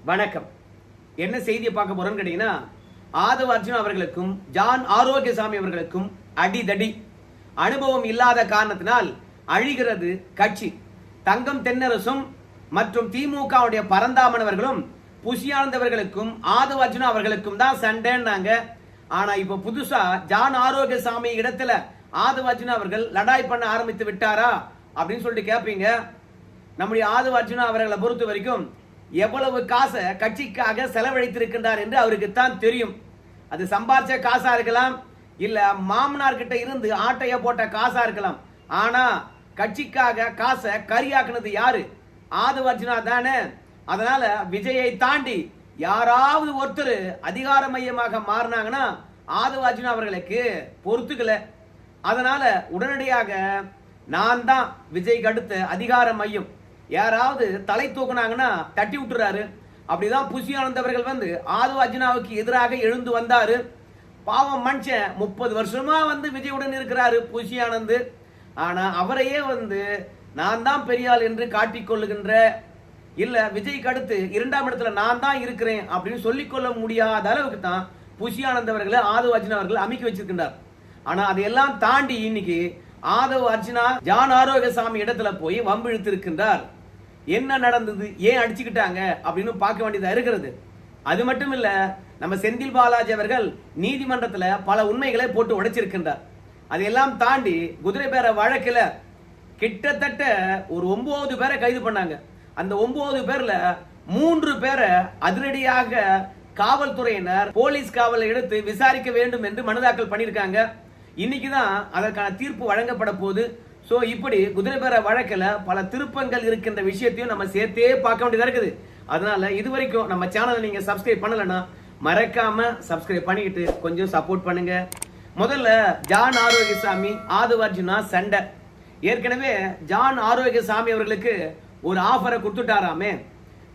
வணக்கம். என்ன செய்தியை பார்க்க போறோம்னு கேட்டீங்கன்னா, ஆதவ அர்ஜுனா அவர்களுக்கும் ஜான் ஆரோக்கியசாமி அவர்களுக்கும் அடிதடி. அனுபவம் இல்லாத காரணத்தினால் அழிகிறது கட்சி. தங்கம் தென்னரசும் மற்றும் திமுகவுடைய பரந்தாமனவர்களும் புஷியானந்தவர்களுக்கும் ஆதவ அர்ஜுனா அவர்களுக்கும் தான் சண்டைன்னாங்க. ஆனா இப்ப புதுசா ஜான் ஆரோக்கியசாமி இடத்துல ஆதவ அர்ஜுனா அவர்கள் லடாய் பண்ண ஆரம்பித்து விட்டாரா அப்படின்னு சொல்லிட்டு கேட்பீங்க. நம்முடைய ஆதவ அர்ஜுனா அவர்களை பொறுத்த வரைக்கும் எவ்வளவு காசை கட்சிக்காக செலவழித்திருக்கின்றார் என்று அவருக்கு தான் தெரியும். அது சம்பாதிச்ச காசா இருக்கலாம், இல்ல மாமனார் கிட்ட இருந்து ஆட்டைய போட்ட காசா இருக்கலாம். ஆனா கட்சிக்காக காசை கரியாக்குனது யாரு? ஆதவ அர்ஜுனா தானே. அதனால விஜயை தாண்டி யாராவது ஒருத்தர் அதிகார மையமாக மாறினாங்கன்னா ஆதவ அர்ஜுனா அவர்களுக்கு பொறுத்துக்கல. அதனால உடனடியாக நான் தான் விஜய்க்கு அடுத்த அதிகார மையம், யாராவது தலை தூக்குனாங்கன்னா தட்டி விட்டுறாரு. அப்படிதான் புஷியானந்தவர்கள் வந்து ஆதவ அர்ஜுனாவுக்கு எதிராக எழுந்து வந்தாரு. பாவம் மனுஷன் 30 வருஷமா வந்து விஜயுடன் இருக்கிறாரு புஷியானந்து. ஆனா அவரையே வந்து நான் தான் பெரியாள் என்று காட்டிக்கொள்ளுகின்ற, இல்ல விஜய்க்கு அடுத்து 2ஆம் இடத்துல நான் தான் இருக்கிறேன் அப்படின்னு சொல்லிக்கொள்ள முடியாத அளவுக்கு தான் புஷியானந்தவர்களை ஆதவ அர்ஜுனா அவர்கள் அமைக்க வச்சிருக்கின்றார். ஆனா அதையெல்லாம் தாண்டி இன்னைக்கு ஆதவ அர்ஜுனா ஜான் ஆரோக்கியசாமி இடத்துல போய் வம்பிழுத்து இருக்கின்றார். என்ன நடந்தது, ஏன் அடிச்சுக்கிட்டாங்க அப்படின்னு பார்க்க வேண்டியதா இருக்கிறது. அது மட்டும் இல்ல, நம்ம செந்தில் பாலாஜி அவர்கள் நீதிமன்றத்துல பல உண்மைகளை போட்டு உடைச்சிருக்கின்றார். அதையெல்லாம் தாண்டி குதிரை பேர வழக்குல கிட்டத்தட்ட ஒரு 9 பேரை கைது பண்ணாங்க. அந்த 9 பேர்ல 3 பேரை அதிரடியாக காவல்துறையினர் போலீஸ் காவலை எடுத்து விசாரிக்க வேண்டும் என்று மனு தாக்கல் பண்ணியிருக்காங்க. இன்னைக்குதான் அதற்கான தீர்ப்பு வழங்கப்பட போகுது. சோ இப்படி குதிரை பேர வழக்கில் பல திருப்பங்கள் இருக்கின்ற விஷயத்தையும் நம்ம சேர்த்தே பார்க்க வேண்டியதா இருக்குது. அதனால இதுவரைக்கும் நம்ம சேனலை நீங்க சப்ஸ்கிரைப் பண்ணலன்னா மறக்காம சப்ஸ்கிரைப் பண்ணிக்கிட்டு கொஞ்சம் சப்போர்ட் பண்ணுங்க. முதல்ல ஜான் ஆரோக்கியசாமி ஆதவ அர்ஜுனா சண்டை. ஏற்கனவே ஜான் ஆரோக்கியசாமி அவர்களுக்கு ஒரு ஆஃபரை கொடுத்துட்டாராமே,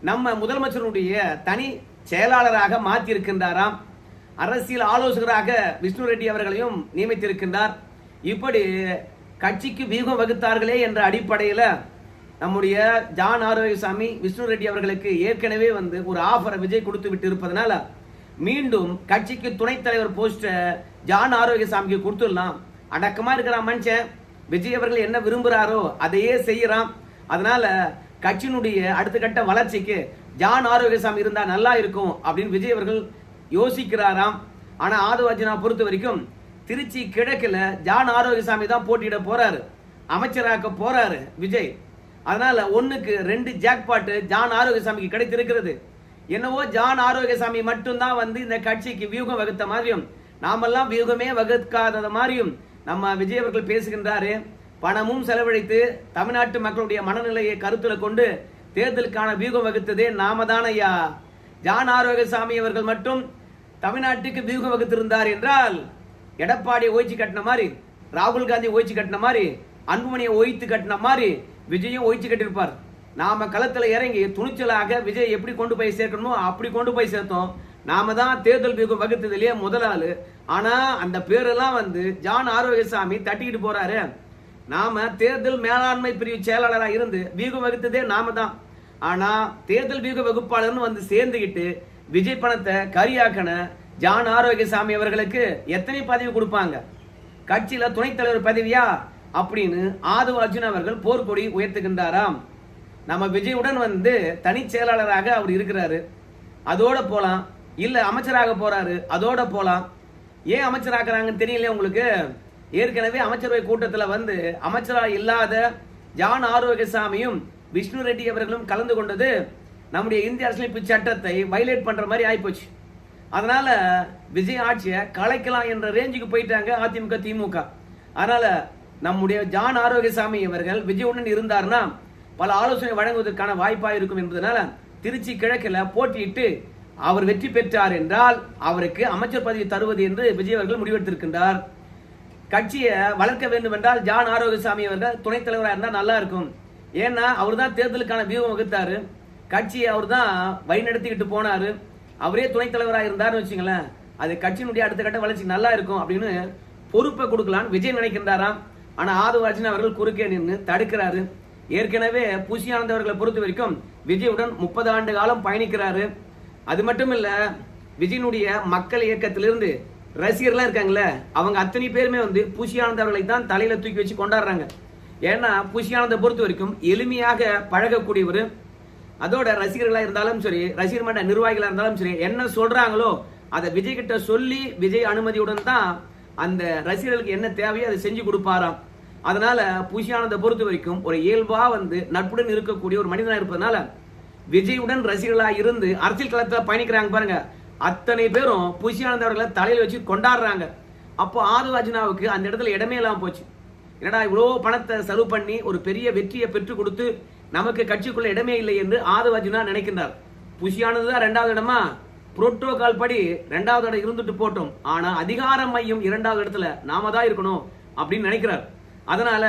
நம்ம முதலமைச்சருடைய தனி செயலாளராக மாற்றி இருக்கின்றாராம். அரசியல் ஆலோசகராக விஷ்ணு ரெட்டி அவர்களையும் நியமித்திருக்கின்றார். இப்படி கட்சிக்கு வியூகம் வகுத்தார்களே என்ற அடிப்படையில் நம்முடைய ஜான் ஆரோக்கியசாமி விஷ்ணு ரெட்டி அவர்களுக்கு ஏற்கனவே வந்து ஒரு ஆஃபரை விஜய் கொடுத்து விட்டு இருப்பதனால மீண்டும் கட்சிக்கு துணைத் தலைவர் போஸ்ட ஜான் ஆரோக்கியசாமிக்கு கொடுத்துடலாம். அடக்கமா இருக்கிற மனுஷன் விஜய் அவர்கள் என்ன விரும்புகிறாரோ அதையே செய்யறான். அதனால கட்சியினுடைய அடுத்த கட்ட வளர்ச்சிக்கு ஜான் ஆரோக்கியசாமி இருந்தா நல்லா இருக்கும் அப்படின்னு விஜய் அவர்கள் யோசிக்கிறாராம். ஆனா ஆதவ அர்ஜுனா பொறுத்த வரைக்கும் திருச்சி கிழக்குல ஜான் ஆரோக்கியசாமி தான் போட்டியிட போறாரு, அமைச்சராக்க போறாரு விஜய். அதனால 1க்கு 2 ஜாக்பாட் ஜான் ஆரோக்கியசாமிக்கு கிடைத்திருக்கிறது. என்னவோ ஜான் ஆரோக்கியசாமி மட்டும்தான் வந்து இந்த கட்சிக்கு வியூகம் வகுத்த மாதிரியும் நாமெல்லாம் வியூகமே வகுக்காத மாதிரியும் நம்ம விஜய் அவர்கள் பேசுகின்றாரு. பணமும் செலவழித்து தமிழ்நாட்டு மக்களுடைய மனநிலையை கருத்துல கொண்டு தேர்தலுக்கான வியூகம் வகுத்ததே நாம தான் ஐயா. ஜான் ஆரோக்கியசாமி அவர்கள் மட்டும் தமிழ்நாட்டுக்கு வியூகம் வகுத்திருந்தார் என்றால் எடப்பாடியை ஓய்ச்சி கட்டின மாதிரி, ராகுல் காந்தி ஓய்ச்சி கட்டின மாதிரி, அன்புமணியை ஓய்த்து கட்டின மாதிரி விஜயும் ஓய்ச்சி கட்டிருப்பார். நாம களத்துல இறங்கி துணிச்சலாக விஜய் எப்படி கொண்டு போய் சேர்க்கணுமோ அப்படி கொண்டு போய் சேர்த்தோம். நாம தான் தேர்தல் வியூகம் வகுத்ததுலயே முதல் ஆளு. ஆனா அந்த பேரெல்லாம் வந்து ஜான் ஆரோக்கியசாமி தட்டிக்கிட்டு போறாரு. நாம தேர்தல் மேலாண்மை பிரிவு செயலாளராக இருந்து வியூகம் வகுத்ததே நாம தான். ஆனா தேர்தல் வியூக வகுப்பாளர்னு வந்து சேர்ந்துகிட்டு விஜய் பணத்தை கரியாக்கன ஜான் ஆரோக்கியசாமி அவர்களுக்கு எத்தனை பதவி கொடுப்பாங்க? கட்சியில துணைத் தலைவர் பதவியா அப்படின்னு ஆதவ அர்ஜுனா அவர்கள் போர்க்கொடி உயர்த்துகின்றாராம். நம்ம விஜயுடன் வந்து தனி செயலாளராக அவர் இருக்கிறாரு, அதோட போலாம். இல்ல அமைச்சராக போறாரு, அதோட போலாம். ஏன் அமைச்சராக்குறாங்கன்னு தெரியல உங்களுக்கு. ஏற்கனவே அமைச்சரவை கூட்டத்தில் வந்து அமைச்சராக இல்லாத ஜான் ஆரோக்கியசாமியும் விஷ்ணு ரெட்டி அவர்களும் கலந்து கொண்டது நம்முடைய இந்திய அரசியலமைப்பு சட்டத்தை வயலேட் பண்ற மாதிரி ஆயிப்போச்சு. அதனால விஜய் ஆட்சியை கலைக்கலாம் என்ற ரேஞ்சுக்கு போயிட்டாங்க அதிமுக திமுக. அதனால நம்முடைய ஜான் ஆரோக்கியசாமி அவர்கள் விஜயுடன் இருந்தார்னா பல ஆலோசனை வழங்குவதற்கான வாய்ப்பா இருக்கும் என்பதனால திருச்சி கிழக்கில் போட்டியிட்டு அவர் வெற்றி பெற்றார் என்றால் அவருக்கு அமைச்சர் பதவி தருவது என்று விஜய் அவர்கள் முடிவெடுத்திருக்கின்றார். கட்சியை வளர்க்க வேண்டும் என்றால் ஜான் ஆரோக்கியசாமி அவர்கள் துணைத் தலைவராக இருந்தால் நல்லா இருக்கும். ஏன்னா அவர் தான் தேர்தலுக்கான வியூகம் வகுத்தாரு, கட்சியை அவர் தான் வழிநடத்திக்கிட்டு போனாரு. அவரே துணைத் தலைவராக இருந்தாருன்னு வச்சுங்களேன், அது கட்சியினுடைய அடுத்த கட்ட வளர்ச்சி நல்லா இருக்கும் அப்படின்னு பொறுப்பை கொடுக்கலான்னு விஜய் நினைக்கின்றாராம். ஆனா ஆதவ அர்ஜுனா அவர்கள் குறுக்கே நின்று தடுக்கிறாரு. ஏற்கனவே புஷி ஆனந்த் அவர்களை பொறுத்த வரைக்கும் விஜயுடன் 30 ஆண்டு காலம் பயணிக்கிறாரு. அது மட்டும் இல்ல, விஜயனுடைய மக்கள் இயக்கத்திலிருந்து ரசிகர்களா இருக்காங்களே, அவங்க அத்தனை பேருமே வந்து புஷி ஆனந்த் அவர்களை தான் தலையில தூக்கி வச்சு கொண்டாடுறாங்க. ஏன்னா புஷி ஆனந்தை பொறுத்த வரைக்கும் எளிமையாக பழகக்கூடியவர். அதோட ரசிகர்களா இருந்தாலும் சரி, ரசிகர் மன்ற நிர்வாகிகளா இருந்தாலும் சரி, என்ன சொல்றாங்களோ அதை விஜய் கிட்ட சொல்லி விஜய் அனுமதியுடன் தான் அந்த ரசிகர்களுக்கு என்ன தேவையோ அதை செஞ்சு கொடுப்பாராம். அதனால புஷி ஆனந்தை பொறுத்த வரைக்கும் ஒரு இயல்பா வந்து நட்புடன் இருக்கக்கூடிய ஒரு மனிதனா இருப்பதனால விஜயுடன் ரசிகர்களா இருந்து அரசியல் களத்தில் பயணிக்கிறாங்க பாருங்க, அத்தனை பேரும் புஷி ஆனந்த் அவர்களை தலையில வச்சு கொண்டாடுறாங்க. அப்போ ஆதவாஜினாவுக்கு அந்த இடத்துல இடமே இல்லாம போச்சு. என்னடா இவ்வளோ பணத்தை செலவு பண்ணி ஒரு பெரிய வெற்றியை பெற்றுக் கொடுத்து நமக்கு கட்சிக்குள்ள இடமே இல்லை என்று ஆதவாஜினா நினைக்கின்றார். புஷி ஆனந்த் தான் 2வது இடமா, புரோட்டோகால் படி 2வது இடம் இருந்துட்டு போட்டோம், ஆனா அதிகார மையம் 2வது இடத்துல நாம தான் இருக்கணும் அப்படின்னு நினைக்கிறார். அதனால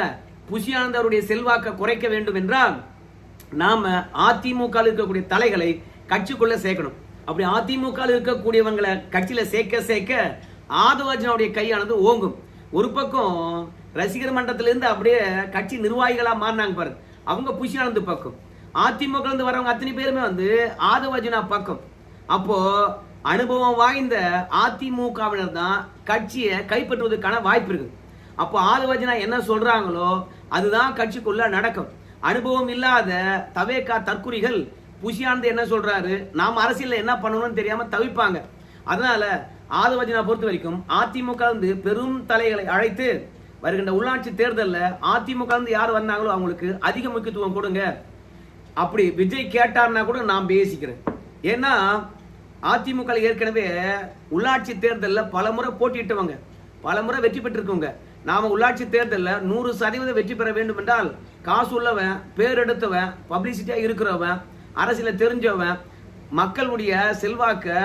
புஷி ஆனந்த் அவருடைய செல்வாக்க குறைக்க வேண்டும் என்றால் நாம அதிமுக இருக்கக்கூடிய தலைகளை கட்சிக்குள்ள சேர்க்கணும். அப்படி அதிமுக இருக்கக்கூடியவங்களை கட்சியில சேர்க்க ஆதவாஜனுடைய கையானது ஓங்கும். ஒரு பக்கம் ரசிகர் மன்றத்திலிருந்து அப்படியே கட்சி நிர்வாகிகளா மாறினாங்க பாரு, அவங்க புஷி ஆனந்த் பக்கம், அதிமுக இருந்து வரவங்க அத்தனை பேருமே வந்து ஆதவாஜனா பக்கம். அப்போ அனுபவம் வாய்ந்த அதிமுகவினர் தான் கட்சியை கைப்பற்றுவதற்கான வாய்ப்பு இருக்கு. அப்போ ஆதவாஜனா என்ன சொல்றாங்களோ அதுதான் கட்சிக்குள்ள நடக்கும். அனுபவம் இல்லாத தவேகா தற்குறிகள் புஷி ஆனந்த் என்ன சொல்றாரு, நாம அரசியல்ல என்ன பண்ணணும்னு தெரியாம தவிப்பாங்க. அதனால ஆதவாஜனா பொறுத்த வரைக்கும் அதிமுக வந்து பெரும் தலைகளை அழைத்து வருகின்ற உள்ளாட்சி தேர்தலில் அதிமுக வந்து யார் வந்தாங்களோ அவங்களுக்கு அதிக முக்கியத்துவம் கொடுங்க. அப்படி விஜய் கேட்டார்னா கூட நான் பேசிக்கிறேன். ஏன்னா அதிமுக ஏற்கனவே உள்ளாட்சி தேர்தலில் பல முறை போட்டியிட்டவங்க, பல முறை வெற்றி பெற்றிருக்கவங்க. நாம உள்ளாட்சி தேர்தலில் 100% வெற்றி பெற வேண்டும் என்றால் காசு உள்ளவன், பேர் எடுத்தவன், பப்ளிசிட்டியா இருக்கிறவன், அரசியல தெரிஞ்சவன், மக்களுடைய செல்வாக்க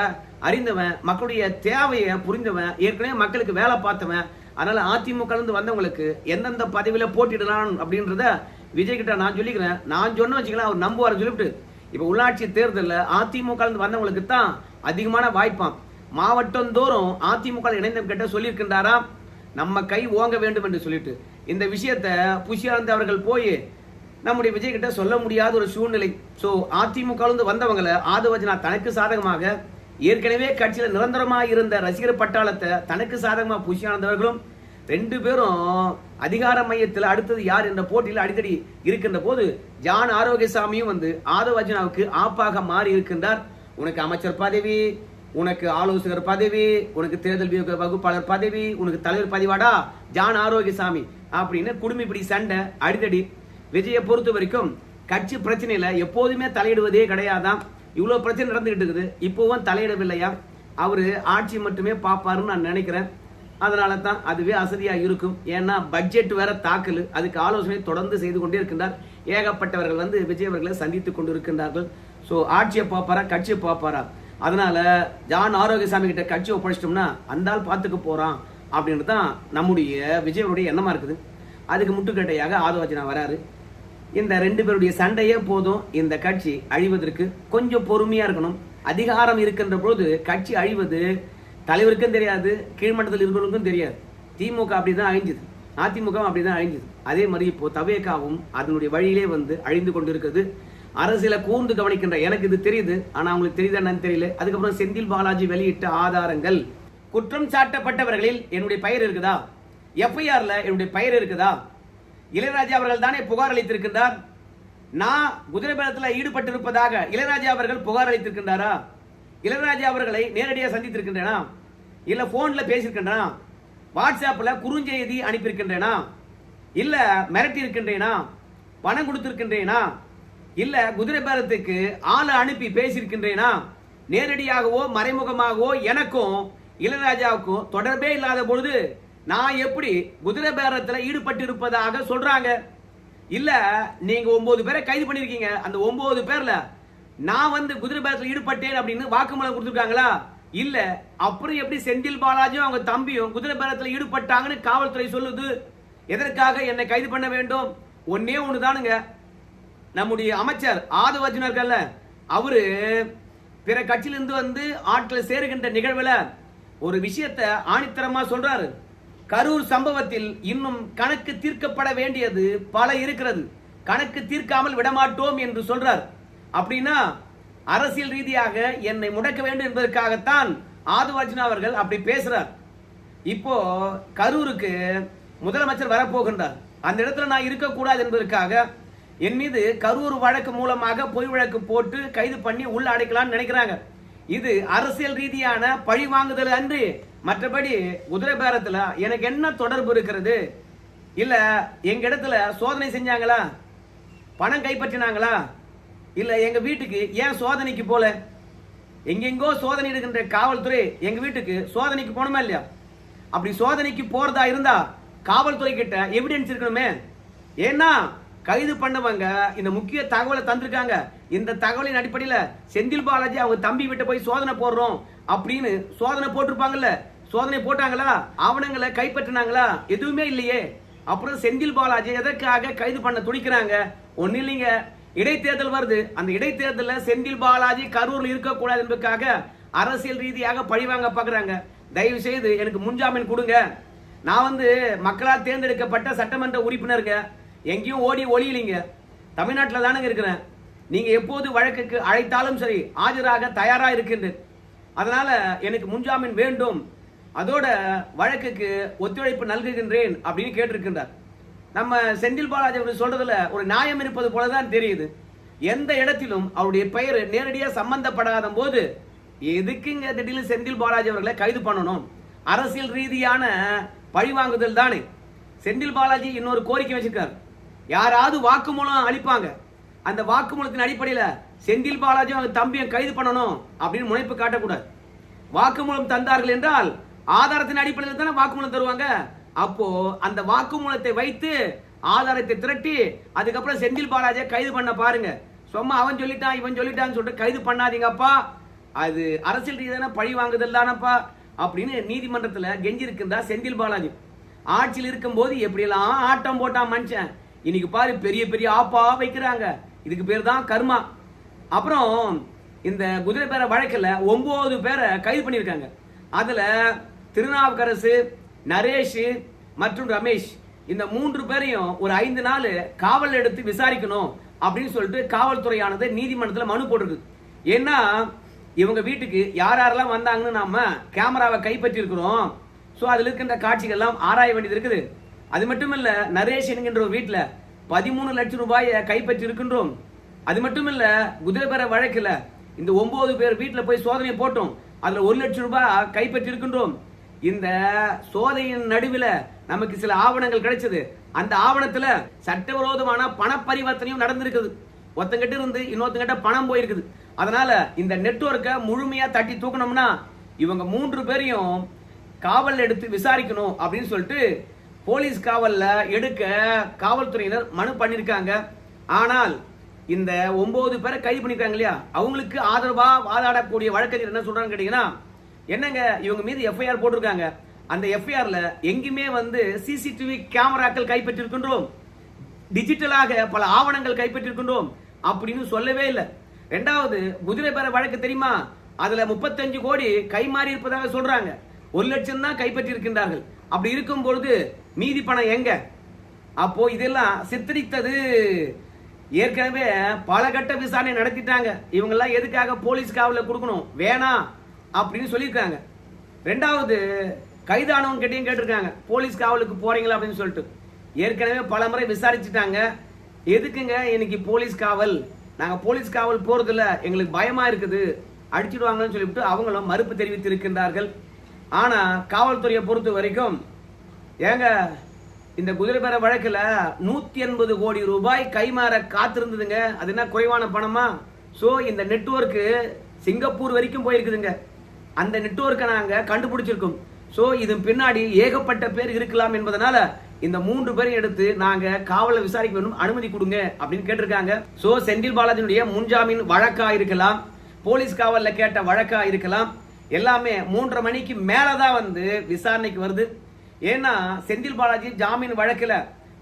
அறிந்தவன், மக்களுடைய தேவையை புரிந்தவன், ஏற்கனவே மக்களுக்கு வேலை பார்த்தவன். அதனால அதிமுக வந்தவங்களுக்கு எந்தெந்த பதவியில போட்டிடலாம் அப்படின்றத விஜய் கிட்ட நான் சொல்லிக்கிறேன். நான் சொன்ன வச்சுக்கலாம், அவர் நம்புவார் சொல்லிட்டு இப்ப உள்ளாட்சி தேர்தலில் அதிமுக வந்தவங்களுக்கு தான் அதிகமான வாய்ப்பாம். மாவட்டம் தோறும் அதிமுக இணைந்த கிட்ட சொல்லியிருக்கின்றாரா நம்ம கை ஓங்க வேண்டும் என்று சொல்லிட்டு. இந்த விஷயத்த புஷி ஆனந்த் அவர்கள் போய் நம்முடைய விஜய் கிட்ட சொல்ல முடியாத ஒரு சூழ்நிலை. சோ அதிமுக வந்தவங்களை ஆதவாஜனா தனக்கு சாதகமாக, ஏற்கனவே கட்சியில நிரந்தரமாக இருந்த ரசிகர் பட்டாளத்தை தனக்கு சாதகமா புஷி ஆனந்த் அவர்களும் 2 பேரும் அதிகார மையத்தில் அடுத்தது யார் என்ற போட்டியில் அடிக்கடி இருக்கின்ற போது ஜான் ஆரோக்கியசாமியும் வந்து ஆதவாஜனாவுக்கு ஆப்பாக மாறி இருக்கின்றார். உனக்கு அமைச்சர் பதவி, உனக்கு ஆலோசகர் பதவி, உனக்கு தேர்தல் வகுப்பாளர் பதவி, உனக்கு தலைவர் பதவிவாடா ஜான் ஆரோக்கியசாமி அப்படின்னு குடும்பிப்பிடி சண்டை அடித்தடி. விஜயை பொறுத்த வரைக்கும் கட்சி பிரச்சனையில எப்போதுமே தலையிடுவதே கிடையாதான். இவ்வளவு பிரச்சனை நடந்துகிட்டு இருக்குது, இப்போவும் தலையிடவில்லையா? அவரு ஆட்சி மட்டுமே பார்ப்பாருன்னு நான் நினைக்கிறேன். அதனால தான் அதுவே அசதியா இருக்கும். ஏன்னா பட்ஜெட் வேற தாக்கல், அதுக்கு ஆலோசனை தொடர்ந்து செய்து கொண்டே இருக்கின்றார். ஏகப்பட்டவர்கள் வந்து விஜய் அவர்களை சந்தித்துக் கொண்டு இருக்கின்றார்கள். ஸோ ஆட்சியை பார்ப்பாரா, கட்சியை பார்ப்பாரா? அதனால ஜான் ஆரோக்கியசாமி கிட்ட கட்சி ஒப்படைச்சிட்டோம்னா அந்த ஆள் பார்த்துக்க போறான் அப்படின்னு தான் நம்முடைய விஜயனுடைய எண்ணமா இருக்குது. அதுக்கு முட்டுக்கட்டையாக ஆதவாஜனா வராரு. இந்த 2 பேருடைய சண்டையே போதும் இந்த கட்சி அழிவதற்கு. கொஞ்சம் பொறுமையா இருக்கணும். அதிகாரம் இருக்கின்ற பொழுது கட்சி அழிவது தலைவருக்கும் தெரியாது, கீழ்மட்டத்தில் இருக்கிறவங்களுக்கும் தெரியாது. திமுக அப்படிதான் அழிஞ்சது, அதிமுக அப்படிதான் அழிஞ்சது. அதே மாதிரி இப்போ தவேகாவும் அதனுடைய வழியிலே வந்து அழிந்து கொண்டிருக்கிறது. அரசியல கூர்ந்து கவனிக்கின்ற எனக்கு இது தெரியுது, ஆனா அவங்களுக்கு தெரியுதா என்னன்னு தெரியல. அதுக்கப்புறம் செந்தில் பாலாஜி வெளியிட்ட ஆதாரங்கள், குற்றம் சாட்டப்பட்டவர்களில் என்னுடைய பெயர் இருக்குதா, எஃப்ஐஆர்ல என்னுடைய பெயர் இருக்குதா? இளையராஜா அவர்கள் தானே புகார் அளித்திருக்கின்றார். நான் குதிரைபேரத்தில் ஈடுபட்டிருப்பதாக இளையராஜா அவர்கள் புகார் அளித்திருக்கின்றாரா? இளையராஜா அவர்களை நேரடியாக சந்தித்திருக்கின்றனா? இல்ல போன்ல பேசியிருக்கின்றனா? வாட்ஸ்அப்ல குறுஞ்செய்தி அனுப்பியிருக்கின்றனா? இல்ல மிரட்டி இருக்கின்றேனா? பணம் கொடுத்திருக்கின்றேனா? இல்ல குதிரைபேரத்துக்கு ஆளை அனுப்பி பேசியிருக்கின்றேனா? நேரடியாகவோ மறைமுகமாகவோ எனக்கும் இளையராஜாவுக்கும் தொடர்பே இல்லாத பொழுது நான் எப்படி குதிரை பேரத்தில் ஈடுபட்டு இருப்பதாக சொல்றாங்க? இல்ல நீங்க 9 பேரை கைது பண்ணிருக்கீங்க, அந்த 9 பேர்ல நான் வந்து குதிரை பேரத்தில் ஈடுபட்டேன் அப்படின்னு வாக்குமூலம் கொடுத்துருக்காங்களா? இல்ல. அப்புறம் எப்படி செந்தில் பாலாஜியும் அவங்க தம்பியும் குதிரை பேரத்தில் ஈடுபட்டாங்கன்னு காவல்துறை சொல்லுது? எதற்காக என்னை கைது பண்ண வேண்டும்? ஒன்னே ஒண்ணுதானுங்க, நம்முடைய அமைச்சர் ஆதவாஜனர்கள் அவரு பிற கட்சியிலிருந்து வந்து ஆட்களை சேருகின்ற நிகழ்வுல ஒரு விஷயத்தை ஆணித்தரமா சொல்றாரு. கரூர் சம்பவத்தில் இன்னும் கணக்கு தீர்க்கப்பட வேண்டியது பல இருக்கிறது. கணக்கு தீர்க்காமல் விடமாட்டோம் என்று சொல்றார். அப்படின்னா அரசியல் ரீதியாக என்னை முடக்க வேண்டும் என்பதற்காகத்தான் ஆதவர்ஜுனா அவர்கள் அப்படி பேசுறார். இப்போ கரூருக்கு முதலமைச்சர் வரப்போகின்றார். அந்த இடத்துல நான் இருக்கக்கூடாது என்பதற்காக என் மீது கரூர் வழக்கு மூலமாக பொய் வழக்கு போட்டு கைது பண்ணி உள்ள அடைக்கலாம்னு நினைக்கிறாங்க. இது அரசியல் ரீதியான பழி வாங்குதல் அன்று. மற்றபடி குதிரை பேரத்துல எனக்கு என்ன தொடர்பு இருக்கிறது? இல்ல எங்க இடத்துல சோதனை செஞ்சாங்களா? பணம் கைப்பற்றினாங்களா? இல்ல எங்க வீட்டுக்கு ஏன் சோதனைக்கு போல? எங்கெங்கோ சோதனை இருக்கின்ற காவல்துறை எங்க வீட்டுக்கு சோதனைக்கு போனோமா இல்லையா? அப்படி சோதனைக்கு போறதா இருந்தா காவல்துறை கிட்ட எவிடன்ஸ் இருக்கணுமே. ஏன்னா கைது பண்ணவங்க இந்த முக்கிய தகவலை தந்திருக்காங்க. இந்த தகவலின் அடிப்படையில் செந்தில் பாலாஜி அவங்க தம்பி விட்டு போய் சோதனை போடுறோம் அப்படின்னு சோதனை போட்டிருப்பாங்கல்ல. சோதனை போட்டாங்களா? ஆவணங்களை கைப்பற்றினாங்களா? எதுவுமே இல்லையே. அப்புறம் செந்தில் பாலாஜி எதற்காக கைது பண்ண துடிக்கிறாங்க? ஒன்னும் இல்லைங்க, இடைத்தேர்தல் வருது. அந்த இடைத்தேர்தலில் செந்தில் பாலாஜி கரூர்ல இருக்கக்கூடாது என்பதற்காக அரசியல் ரீதியாக பழிவாங்க பாக்குறாங்க. தயவு செய்து எனக்கு முன்ஜாமீன் கொடுங்க. நான் மக்களால் தேர்ந்தெடுக்கப்பட்ட சட்டமன்ற உறுப்பினருங்க. எங்கேயும் ஓடி ஒளியிலிங்க. தமிழ்நாட்டில் தானங்க இருக்கிறேன். நீங்க எப்போது வழக்குக்கு அழைத்தாலும் சரி ஆஜராக தயாரா இருக்கின்றேன். அதனால எனக்கு முன்ஜாமீன் வேண்டும். அதோட வழக்குக்கு ஒத்துழைப்பு நல்குகின்றேன் அப்படின்னு கேட்டிருக்கின்றார். நம்ம செந்தில் பாலாஜி அவர் சொல்றதுல ஒரு நியாயம் இருப்பது போலதான் தெரியுது. எந்த இடத்திலும் அவருடைய பெயர் நேரடியாக சம்பந்தப்படாத போது எதுக்குங்க திடீர்னு செந்தில் பாலாஜி அவர்களை கைது பண்ணணும்? அரசியல் ரீதியான பழிவாங்குதல் தானே. செந்தில் பாலாஜி இன்னொரு கோரிக்கை வச்சிருக்காரு. யாராவது வாக்குமூலம் அளிப்பாங்க, அந்த வாக்குமூலத்தின் அடிப்படையில் செந்தில் பாலாஜி அவங்க தம்பியை கைது பண்ணணும் அப்படின்னு முனைப்பு காட்டக்கூடாது. வாக்குமூலம் தந்தார்கள் என்றால் ஆதாரத்தின் அடிப்படையில் தானே வாக்குமூலம் தருவாங்க. அப்போ அந்த வாக்குமூலத்தை வைத்து ஆதாரத்தை திரட்டி அதுக்கப்புறம் செந்தில் பாலாஜியை கைது பண்ண பாருங்க. சும்மா அவன் சொல்லிட்டான் இவன் சொல்லிட்டான்னு சொல்லிட்டு கைது பண்ணாதீங்கப்பா. அது அரசியல் ரீதியான பழி வாங்குதல் தானப்பா அப்படின்னு நீதிமன்றத்தில் கெஞ்சிருக்கின்றா செந்தில் பாலாஜி. ஆட்சியில் இருக்கும் போது எப்படியெல்லாம் ஆட்டம் போட்டான் மனுஷன். இன்னைக்கு பாரு பெரிய பெரிய ஆப்பா வைக்கிறாங்க. இதுக்கு பேர் தான் கர்மா. அப்புறம் இந்த குதிரை பேர வழக்கில் 9 பேரை கைது பண்ணியிருக்காங்க. அதுல திருநாவுக்கரசு, நரேஷ் மற்றும் ரமேஷ் இந்த 3 பேரையும் ஒரு 5 நாள் காவல் எடுத்து விசாரிக்கணும் அப்படின்னு சொல்லிட்டு காவல்துறையானது நீதிமன்றத்தில் மனு போட்டிருக்கு. ஏன்னா இவங்க வீட்டுக்கு யார் யாரெல்லாம் வந்தாங்கன்னு நாம கேமராவை கைப்பற்றி இருக்கிறோம். ஸோ அதில் இருக்கின்ற காட்சிகள் எல்லாம் ஆராய வேண்டியது இருக்குது. அது மட்டும் இல்ல, நரேஷ் என்கின்ற ஒரு வீட்டில் 13 லட்சம் ரூபாயை கைப்பற்றி இருக்கின்றோம். அது மட்டும் இல்ல, குதிரை பேர வழக்கில் இந்த 9 பேர் வீட்டில் போய் சோதனை போட்டோம். அதுல 1 லட்சம் ரூபாய் கைப்பற்றி இருக்கின்றோம். இந்த சோதனையின் நடுவில் நமக்கு சில ஆவணங்கள் கிடைச்சது. அந்த ஆவணத்துல சட்டவிரோதமான பண பரிவர்த்தனையும் நடந்திருக்குது. ஒருத்தங்கிட்ட இருந்து இன்னொருத்தங்கிட்ட பணம் போயிருக்குது. அதனால இந்த நெட்வொர்க்கை முழுமையா தட்டி தூக்கணும்னா இவங்க 3 பேரையும் காவல் எடுத்து விசாரிக்கணும் அப்படின்னு சொல்லிட்டு போலீஸ் காவல்ல எடுக்க காவல்துறையினர் மனு பண்ணிருக்காங்க. ஆனால் இந்த 9 பேரை கைது பண்ணிருக்காங்க இல்லையா, அவங்களுக்கு ஆதரவா வாதாடக்கூடிய வழக்கறிஞர் என்ன சொல்றாங்க கேட்டீங்கன்னா, என்னங்க இவங்க மீது எஃப்ஐஆர் போட்டிருக்காங்க. அந்த எஃப்ஐஆர்ல எங்குமே சிசிடிவி கேமராக்கள் கைப்பற்றிருக்கின்றோம், டிஜிட்டலாக பல ஆவணங்கள் கைப்பற்றிருக்கின்றோம் அப்படின்னு சொல்லவே இல்லை. ரெண்டாவது, குதிரை பேர வழக்கு தெரியுமா, அதுல 35 கோடி கைமாறி இருப்பதாக சொல்றாங்க. 1 லட்சம் தான் கைப்பற்றி இருக்கின்றார்கள். அப்படி இருக்கும் பொழுது மீதி பணம் எங்க? அப்போ இதெல்லாம் சித்தரித்தது. ஏற்கனவே பல கட்ட விசாரணை நடத்திட்டாங்க. இவங்க எல்லாம் எதுக்காக போலீஸ் காவல கொடுக்கணும் வேணாம் அப்படின்னு சொல்லியிருக்காங்க. ரெண்டாவது, கைதானவங்க கிட்டையும் கேட்டிருக்காங்க, போலீஸ் காவலுக்கு போறீங்களா அப்படின்னு சொல்லிட்டு. ஏற்கனவே பல முறை விசாரிச்சுட்டாங்க. எதுக்குங்க இன்னைக்கு போலீஸ் காவல்? நாங்க போலீஸ் காவல் போறதில்ல, எங்களுக்கு பயமா இருக்குது, அடிச்சிடுவாங்கன்னு சொல்லிவிட்டு அவங்களும் மறுப்பு தெரிவித்து இருக்கின்றார்கள். ஆனா காவல்துறையை பொறுத்த வரைக்கும், ஏங்க இந்த குதிரை பேர வழக்குல 180 கோடி ரூபாய் கைமாற காத்திருந்ததுங்க. அது என்ன குறைவான பணமா? சோ இந்த நெட்வொர்க்கு சிங்கப்பூர் வரைக்கும் போயிருக்குதுங்க. அந்த நெட்வொர்க்கை நாங்க கண்டுபிடிச்சிருக்கோம். சோ இது பின்னாடி ஏகப்பட்ட பேர் இருக்கலாம் என்பதனால இந்த 3 பேரை எடுத்து நாங்க காவல விசாரிக்க வேண்டும், அனுமதி கொடுங்க அப்படின்னு கேட்டிருக்காங்க. சோ செந்தில் பாலாஜியுடைய முன்ஜாமீன் வழக்கா இருக்கலாம், போலீஸ் காவல்ல கேட்ட வழக்கா இருக்கலாம், எல்லாமே 3:30 மணிக்கு மேலதான் விசாரணைக்கு வருது. ஏன்னா செந்தில் பாலாஜி ஜாமீன் வழக்குல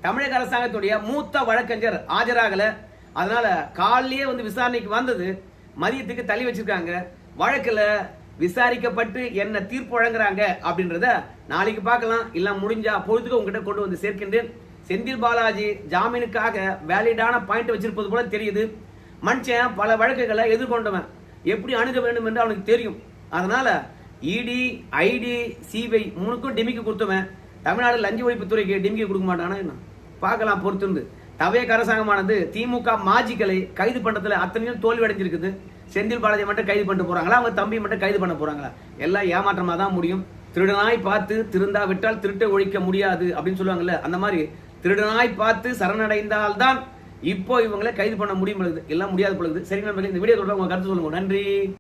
தமிழக அரசாங்கத்துடைய மூத்த வழக்கறிஞர் ஆஜராகல. அதனால காலையே விசாரணைக்கு வந்தது, மதியத்துக்கு தள்ளி வச்சிருக்காங்க. வழக்குல விசாரிக்கப்பட்டு என்ன தீர்ப்பு வழங்குறாங்க அப்படின்றத நாளைக்கு பார்க்கலாம். இல்ல முடிஞ்சா பொழுதுக்கு உங்ககிட்ட கொண்டு சேர்க்கின்றேன். செந்தில் பாலாஜி ஜாமீனுக்காக வேலிடான பாயிண்ட் வச்சிருப்பது போல தெரியுது. மனுஷன் பல வழக்குகளை எதிர்கொண்டவன், எப்படி அணுக வேண்டும் என்று அவனுக்கு தெரியும். அதனால இடி, ஐடி, சிபிஐ மூணுக்கும் டிமிக்கு கொடுத்தவன் தமிழ்நாடு லஞ்ச ஒழிப்புத்துறைக்கு டிமிக்கி கொடுக்க மாட்டானா என்ன? பார்க்கலாம் பொறுத்திருந்து. தவேக அரசாங்கமானது திமுக மாஜிக்களை கைது பண்றதுல அத்தனையும் தோல்வி அடைஞ்சிருக்குது. செந்தில் பாலாஜி மட்டும் கைது பண்ணிட்டு போறாங்களா, அவங்க தம்பி மட்டும் கைது பண்ண போறாங்களா? எல்லாம் ஏமாற்றமா தான் முடியும். திருடனாய் பார்த்து திருந்தா விட்டால் திருட்டை ஒழிக்க முடியாது அப்படின்னு சொல்லுவாங்கல்ல, அந்த மாதிரி திருடனாய் பார்த்து சரணடைந்தால் தான் இப்போ இவங்களை கைது பண்ண முடியும் பொழுது, எல்லாம் முடியாத பொழுது. சரி நண்பர்களே, இந்த வீடியோ தொடர்பாக உங்க கருத்து சொல்லுங்க. நன்றி.